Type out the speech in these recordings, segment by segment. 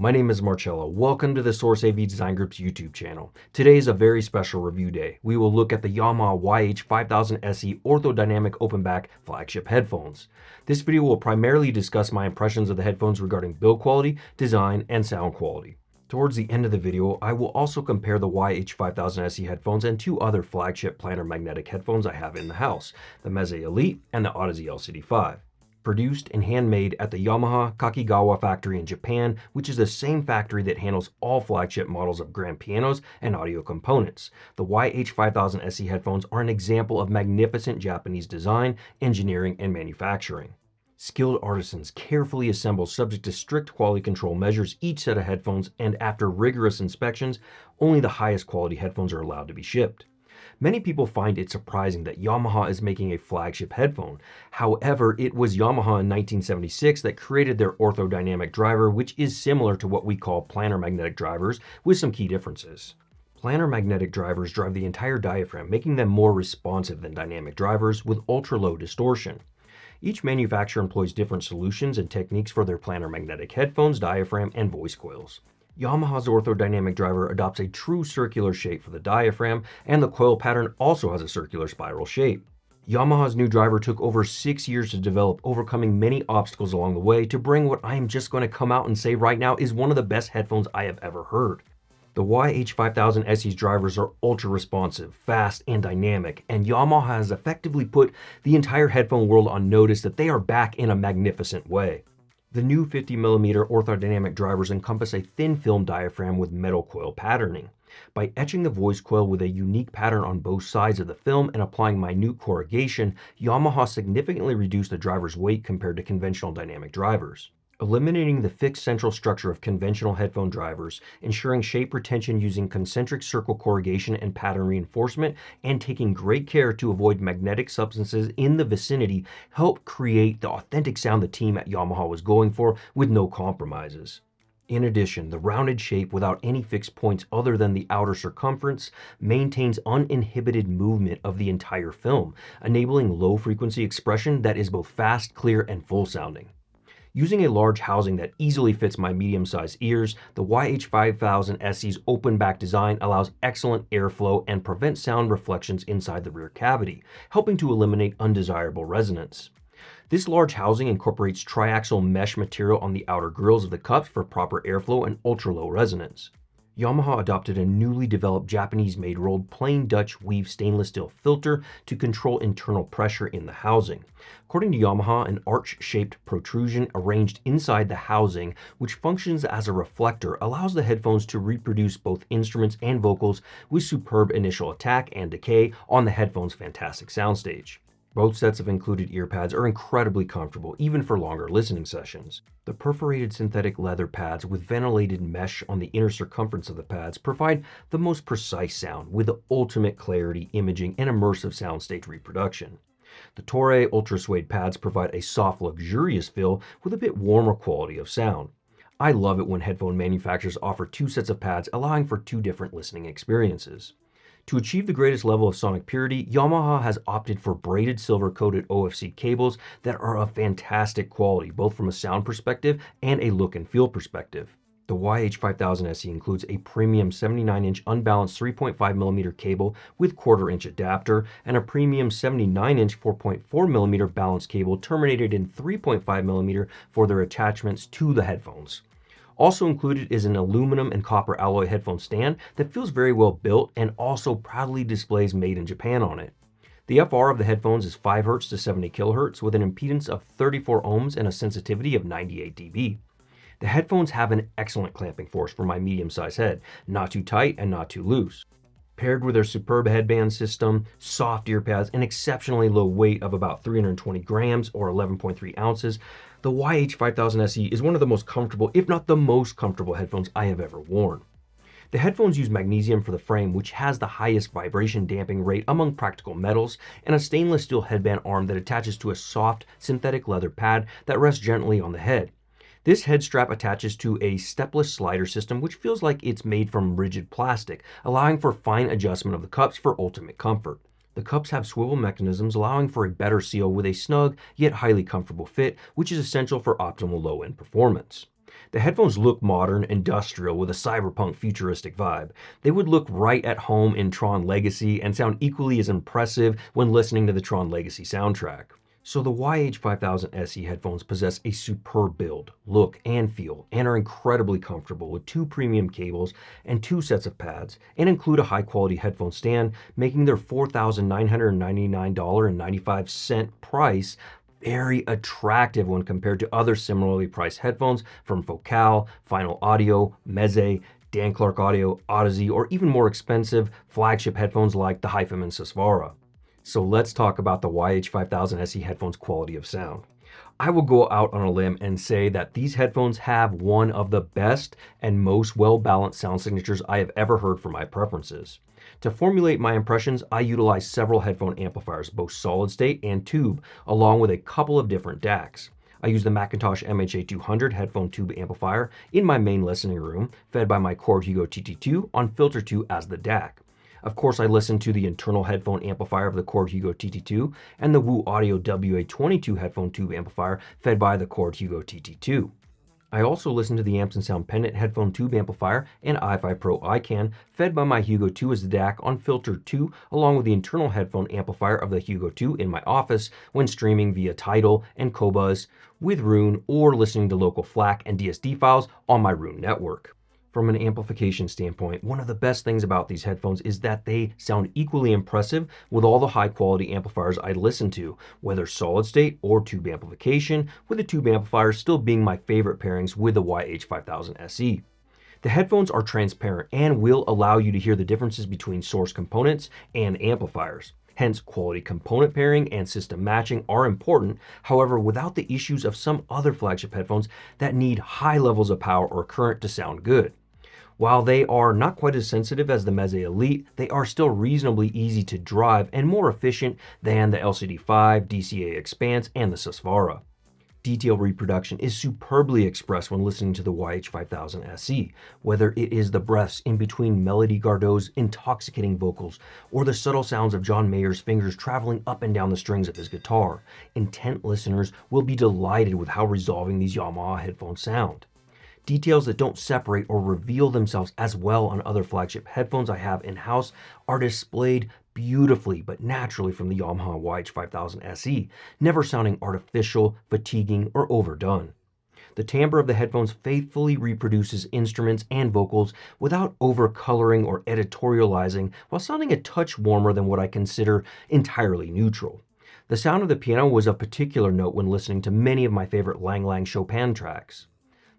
my name is Marcello. Welcome to the Source AV Design Group's YouTube channel. Today is a very special review day. We will look at the Yamaha YH-5000SE Orthodynamic open back flagship headphones. This video will primarily discuss my impressions of the headphones regarding build quality, design, and sound quality. Towards the end of the video, I will also compare the YH-5000SE headphones and two other flagship planar magnetic headphones I have in the house, the Meze Elite and the Odyssey LCD5. Produced and handmade at the Yamaha Kakigawa factory in Japan, which is the same factory that handles all flagship models of grand pianos and audio components. The YH-5000SE headphones are an example of magnificent Japanese design, engineering, and manufacturing. Skilled artisans carefully assemble subject to strict quality control measures each set of headphones, and after rigorous inspections, only the highest quality headphones are allowed to be shipped. Many people find it surprising that Yamaha is making a flagship headphone. However, it was Yamaha in 1976 that created their orthodynamic driver, which is similar to what we call planar magnetic drivers, with some key differences. Planar magnetic drivers drive the entire diaphragm, making them more responsive than dynamic drivers with ultra-low distortion. Each manufacturer employs different solutions and techniques for their planar magnetic headphones, diaphragm, and voice coils. Yamaha's orthodynamic driver adopts a true circular shape for the diaphragm, and the coil pattern also has a circular spiral shape. Yamaha's new driver took over 6 years to develop, overcoming many obstacles along the way to bring what I am just going to come out and say right now is one of the best headphones I have ever heard. The YH-5000SE's drivers are ultra responsive, fast, and dynamic, and Yamaha has effectively put the entire headphone world on notice that they are back in a magnificent way. The new 50mm orthodynamic drivers encompass a thin film diaphragm with metal coil patterning. By etching the voice coil with a unique pattern on both sides of the film and applying minute corrugation, Yamaha significantly reduced the driver's weight compared to conventional dynamic drivers. Eliminating the fixed central structure of conventional headphone drivers, ensuring shape retention using concentric circle corrugation and pattern reinforcement, and taking great care to avoid magnetic substances in the vicinity help create the authentic sound the team at Yamaha was going for with no compromises. In addition, the rounded shape without any fixed points other than the outer circumference maintains uninhibited movement of the entire film, enabling low-frequency expression that is both fast, clear, and full-sounding. Using a large housing that easily fits my medium-sized ears, the YH-5000SE's open back design allows excellent airflow and prevents sound reflections inside the rear cavity, helping to eliminate undesirable resonance. This large housing incorporates triaxial mesh material on the outer grills of the cups for proper airflow and ultra-low resonance. Yamaha adopted a newly developed Japanese-made rolled plain Dutch weave stainless steel filter to control internal pressure in the housing. According to Yamaha, an arch-shaped protrusion arranged inside the housing, which functions as a reflector, allows the headphones to reproduce both instruments and vocals with superb initial attack and decay on the headphone's fantastic soundstage. Both sets of included ear pads are incredibly comfortable, even for longer listening sessions. The perforated synthetic leather pads with ventilated mesh on the inner circumference of the pads provide the most precise sound with the ultimate clarity, imaging, and immersive soundstage reproduction. The Toray Ultra Suede pads provide a soft, luxurious feel with a bit warmer quality of sound. I love it when headphone manufacturers offer two sets of pads, allowing for two different listening experiences. To achieve the greatest level of sonic purity, Yamaha has opted for braided silver-coated OFC cables that are of fantastic quality, both from a sound perspective and a look and feel perspective. The YH-5000SE includes a premium 79-inch unbalanced 3.5mm cable with quarter-inch adapter and a premium 79-inch 4.4mm balanced cable terminated in 3.5mm for their attachments to the headphones. Also included is an aluminum and copper alloy headphone stand that feels very well built and also proudly displays Made in Japan on it. The FR of the headphones is 5 Hz to 70 kHz with an impedance of 34 ohms and a sensitivity of 98 dB. The headphones have an excellent clamping force for my medium-sized head, not too tight and not too loose. Paired with their superb headband system, soft ear pads, and exceptionally low weight of about 320 grams or 11.3 ounces, the YH-5000SE is one of the most comfortable, if not the most comfortable headphones I have ever worn. The headphones use magnesium for the frame, which has the highest vibration damping rate among practical metals, and a stainless steel headband arm that attaches to a soft synthetic leather pad that rests gently on the head. This head strap attaches to a stepless slider system which feels like it's made from rigid plastic, allowing for fine adjustment of the cups for ultimate comfort. The cups have swivel mechanisms allowing for a better seal with a snug yet highly comfortable fit, which is essential for optimal low-end performance. The headphones look modern, industrial, with a cyberpunk futuristic vibe. They would look right at home in Tron Legacy and sound equally as impressive when listening to the Tron Legacy soundtrack. So the YH-5000SE headphones possess a superb build, look, and feel, and are incredibly comfortable with 2 premium cables and 2 sets of pads, and include a high-quality headphone stand, making their $4,999.95 price very attractive when compared to other similarly priced headphones from Focal, Final Audio, Meze, Dan Clark Audio, Odyssey, or even more expensive flagship headphones like the HiFiMan Vari. So let's talk about the YH-5000SE headphones' quality of sound. I will go out on a limb and say that these headphones have one of the best and most well-balanced sound signatures I have ever heard for my preferences. To formulate my impressions, I utilize several headphone amplifiers, both solid state and tube, along with a couple of different DACs. I use the Macintosh MHA200 headphone tube amplifier in my main listening room, fed by my Chord Hugo TT2 on filter 2 as the DAC. Of course, I listen to the internal headphone amplifier of the Chord Hugo TT2 and the Woo Audio WA22 headphone tube amplifier fed by the Chord Hugo TT2. I also listen to the Amps & Sound Pendant headphone tube amplifier and iFi Pro iCan fed by my Hugo 2 as the DAC on filter 2, along with the internal headphone amplifier of the Hugo 2 in my office when streaming via Tidal and Qobuz with Roon or listening to local FLAC and DSD files on my Roon network. From an amplification standpoint, one of the best things about these headphones is that they sound equally impressive with all the high quality amplifiers I listen to, whether solid state or tube amplification, with the tube amplifiers still being my favorite pairings with the YH-5000SE. The headphones are transparent and will allow you to hear the differences between source components and amplifiers. Hence, quality component pairing and system matching are important, however, without the issues of some other flagship headphones that need high levels of power or current to sound good. While they are not quite as sensitive as the Meze Elite, they are still reasonably easy to drive and more efficient than the LCD5, DCA Expanse, and the Vari. Detail reproduction is superbly expressed when listening to the YH-5000SE, whether it is the breaths in between Melody Gardot's intoxicating vocals or the subtle sounds of John Mayer's fingers traveling up and down the strings of his guitar. Intent listeners will be delighted with how resolving these Yamaha headphones sound. Details that don't separate or reveal themselves as well on other flagship headphones I have in-house are displayed beautifully but naturally from the Yamaha YH-5000SE, never sounding artificial, fatiguing, or overdone. The timbre of the headphones faithfully reproduces instruments and vocals without over-coloring or editorializing, while sounding a touch warmer than what I consider entirely neutral. The sound of the piano was of particular note when listening to many of my favorite Lang Lang Chopin tracks.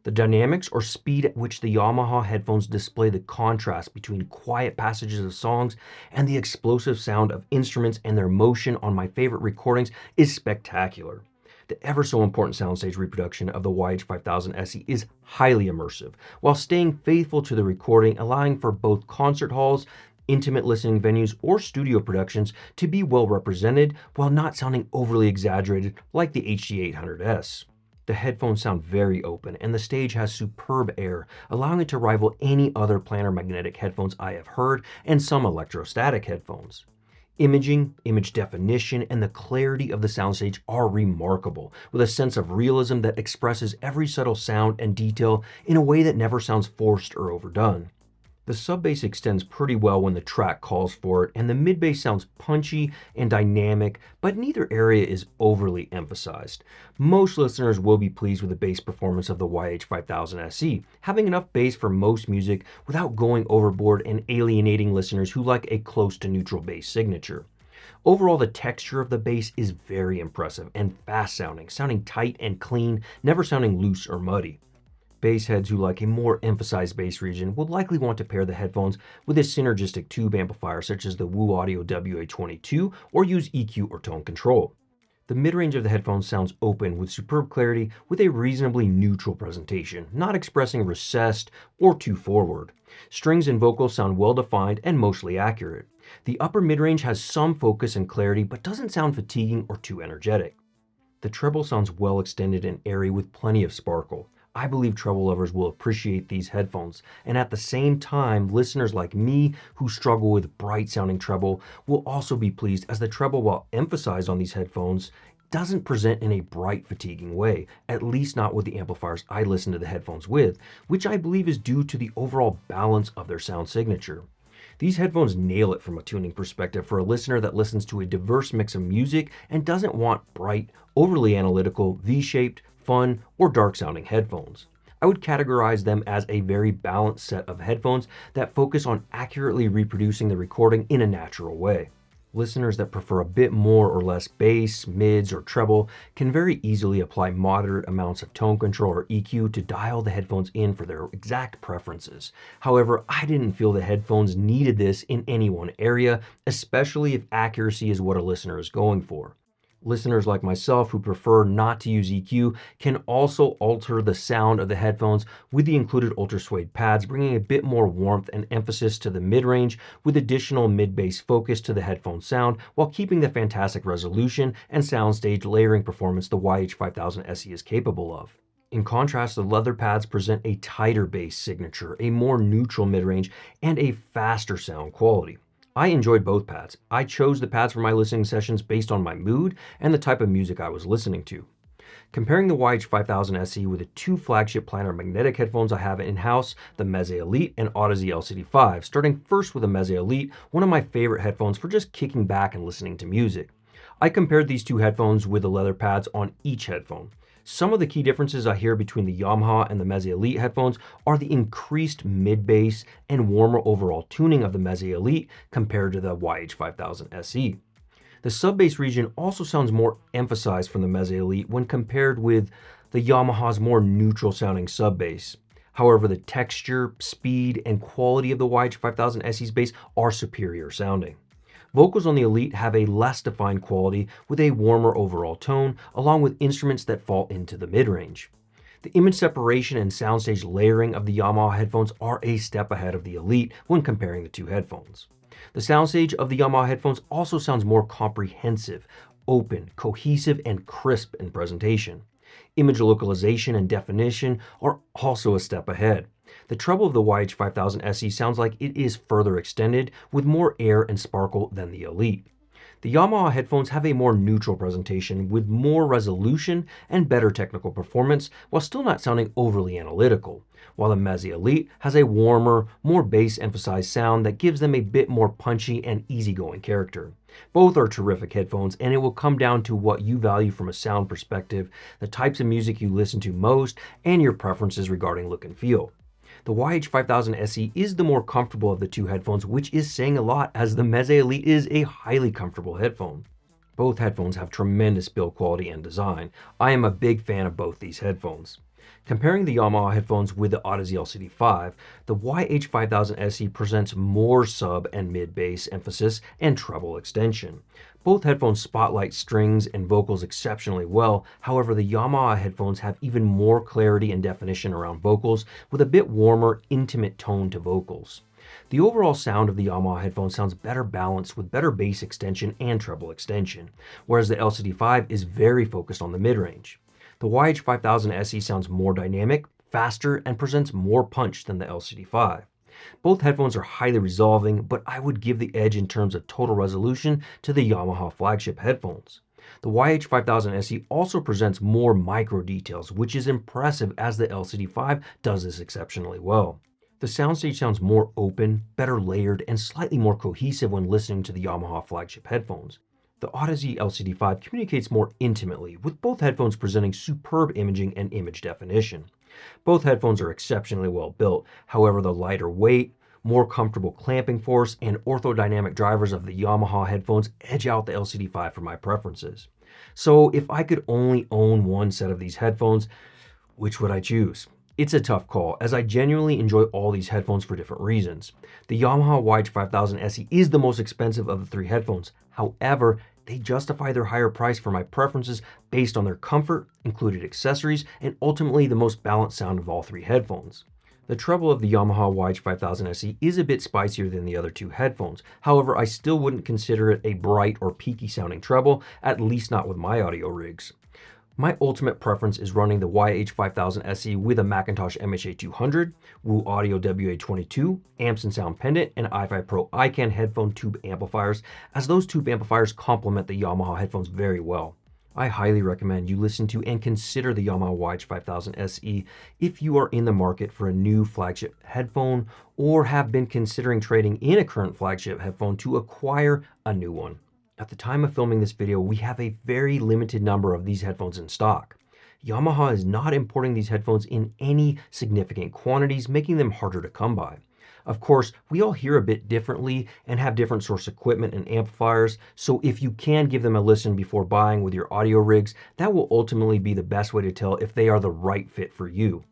The dynamics or speed at which the Yamaha headphones display the contrast between quiet passages of songs and the explosive sound of instruments and their motion on my favorite recordings is spectacular. The ever so important soundstage reproduction of the YH-5000SE is highly immersive, while staying faithful to the recording, allowing for both concert halls, intimate listening venues, or studio productions to be well represented while not sounding overly exaggerated like the HD800S. The headphones sound very open, and the stage has superb air, allowing it to rival any other planar magnetic headphones I have heard and some electrostatic headphones. Imaging, image definition, and the clarity of the soundstage are remarkable, with a sense of realism that expresses every subtle sound and detail in a way that never sounds forced or overdone. The sub-bass extends pretty well when the track calls for it, and the mid-bass sounds punchy and dynamic, but neither area is overly emphasized. Most listeners will be pleased with the bass performance of the YH-5000SE, having enough bass for most music without going overboard and alienating listeners who like a close to neutral bass signature. Overall, the texture of the bass is very impressive and fast-sounding, sounding tight and clean, never sounding loose or muddy. Bass heads who like a more emphasized bass region would likely want to pair the headphones with a synergistic tube amplifier such as the Woo Audio WA22 or use EQ or tone control. The mid-range of the headphones sounds open with superb clarity with a reasonably neutral presentation, not expressing recessed or too forward. Strings and vocals sound well defined and mostly accurate. The upper mid-range has some focus and clarity but doesn't sound fatiguing or too energetic. The treble sounds well extended and airy with plenty of sparkle. I believe treble lovers will appreciate these headphones, and at the same time, listeners like me who struggle with bright sounding treble will also be pleased, as the treble, while emphasized on these headphones, doesn't present in a bright, fatiguing way, at least not with the amplifiers I listen to the headphones with, which I believe is due to the overall balance of their sound signature. These headphones nail it from a tuning perspective for a listener that listens to a diverse mix of music and doesn't want bright, overly analytical, V-shaped, fun, or dark-sounding headphones. I would categorize them as a very balanced set of headphones that focus on accurately reproducing the recording in a natural way. Listeners that prefer a bit more or less bass, mids, or treble can very easily apply moderate amounts of tone control or EQ to dial the headphones in for their exact preferences. However, I didn't feel the headphones needed this in any one area, especially if accuracy is what a listener is going for. Listeners like myself who prefer not to use EQ can also alter the sound of the headphones with the included ultra suede pads, bringing a bit more warmth and emphasis to the mid-range with additional mid-bass focus to the headphone sound while keeping the fantastic resolution and soundstage layering performance the YH-5000SE is capable of. In contrast, the leather pads present a tighter bass signature, a more neutral mid-range, and a faster sound quality. I enjoyed both pads. I chose the pads for my listening sessions based on my mood and the type of music I was listening to. Comparing the YH-5000SE with the two flagship planar magnetic headphones I have in-house, the Meze Elite and Odyssey LCD5, starting first with the Meze Elite, one of my favorite headphones for just kicking back and listening to music. I compared these two headphones with the leather pads on each headphone. Some of the key differences I hear between the Yamaha and the Meze Elite headphones are the increased mid-bass and warmer overall tuning of the Meze Elite compared to the YH-5000SE. The sub-bass region also sounds more emphasized from the Meze Elite when compared with the Yamaha's more neutral sounding sub-bass. However, the texture, speed, and quality of the YH-5000SE's bass are superior sounding. Vocals on the Elite have a less defined quality with a warmer overall tone, along with instruments that fall into the mid-range. The image separation and soundstage layering of the Yamaha headphones are a step ahead of the Elite when comparing the two headphones. The soundstage of the Yamaha headphones also sounds more comprehensive, open, cohesive, and crisp in presentation. Image localization and definition are also a step ahead. The treble of the YH-5000SE sounds like it is further extended with more air and sparkle than the Elite. The Yamaha headphones have a more neutral presentation with more resolution and better technical performance while still not sounding overly analytical, while the Meze Elite has a warmer, more bass-emphasized sound that gives them a bit more punchy and easygoing character. Both are terrific headphones, and it will come down to what you value from a sound perspective, the types of music you listen to most, and your preferences regarding look and feel. The YH-5000SE is the more comfortable of the two headphones, which is saying a lot as the Meze Elite is a highly comfortable headphone. Both headphones have tremendous build quality and design. I am a big fan of both these headphones. Comparing the Yamaha headphones with the Odyssey LCD5, the YH-5000SE presents more sub and mid-bass emphasis and treble extension. Both headphones spotlight strings and vocals exceptionally well. However, the Yamaha headphones have even more clarity and definition around vocals with a bit warmer, intimate tone to vocals. The overall sound of the Yamaha headphones sounds better balanced with better bass extension and treble extension, whereas the LCD5 is very focused on the mid-range. The YH-5000SE sounds more dynamic, faster, and presents more punch than the LCD5. Both headphones are highly resolving, but I would give the edge in terms of total resolution to the Yamaha Flagship headphones. The YH-5000SE also presents more micro details, which is impressive as the LCD5 does this exceptionally well. The soundstage sounds more open, better layered, and slightly more cohesive when listening to the Yamaha Flagship headphones. The Odyssey LCD5 communicates more intimately, with both headphones presenting superb imaging and image definition. Both headphones are exceptionally well built. However, the lighter weight, more comfortable clamping force, and orthodynamic drivers of the Yamaha headphones edge out the LCD5 for my preferences. So if I could only own one set of these headphones, which would I choose? It's a tough call, as I genuinely enjoy all these headphones for different reasons. The Yamaha YH-5000SE is the most expensive of the three headphones. However, they justify their higher price for my preferences based on their comfort, included accessories, and ultimately the most balanced sound of all three headphones. The treble of the Yamaha YH-5000SE is a bit spicier than the other two headphones. However, I still wouldn't consider it a bright or peaky sounding treble, at least not with my audio rigs. My ultimate preference is running the YH-5000SE with a Macintosh MHA200, Woo Audio WA22, Amps and Sound Pendant, and i5 Pro iCan headphone tube amplifiers, as those tube amplifiers complement the Yamaha headphones very well. I highly recommend you listen to and consider the Yamaha YH-5000SE if you are in the market for a new flagship headphone or have been considering trading in a current flagship headphone to acquire a new one. At the time of filming this video, we have a very limited number of these headphones in stock. Yamaha is not importing these headphones in any significant quantities, making them harder to come by. Of course, we all hear a bit differently and have different source equipment and amplifiers, so if you can give them a listen before buying with your audio rigs, that will ultimately be the best way to tell if they are the right fit for you.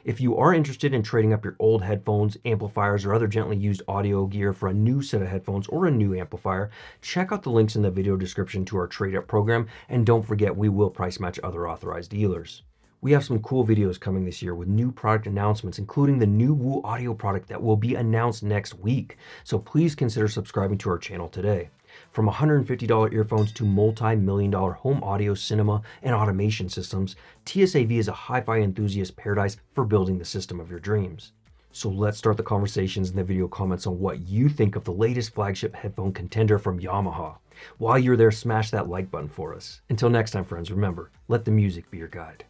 If you are interested in trading up your old headphones, amplifiers, or other gently used audio gear for a new set of headphones or a new amplifier, check out the links in the video description to our trade-up program, and don't forget we will price match other authorized dealers. We have some cool videos coming this year with new product announcements, including the new Woo audio product that will be announced next week. So please consider subscribing to our channel today. From $150 earphones to multi-million-dollar home audio, cinema, and automation systems, TSAV is a hi-fi enthusiast paradise for building the system of your dreams. So let's start the conversations in the video comments on what you think of the latest flagship headphone contender from Yamaha. While you're there, smash that like button for us. Until next time, friends, remember, let the music be your guide.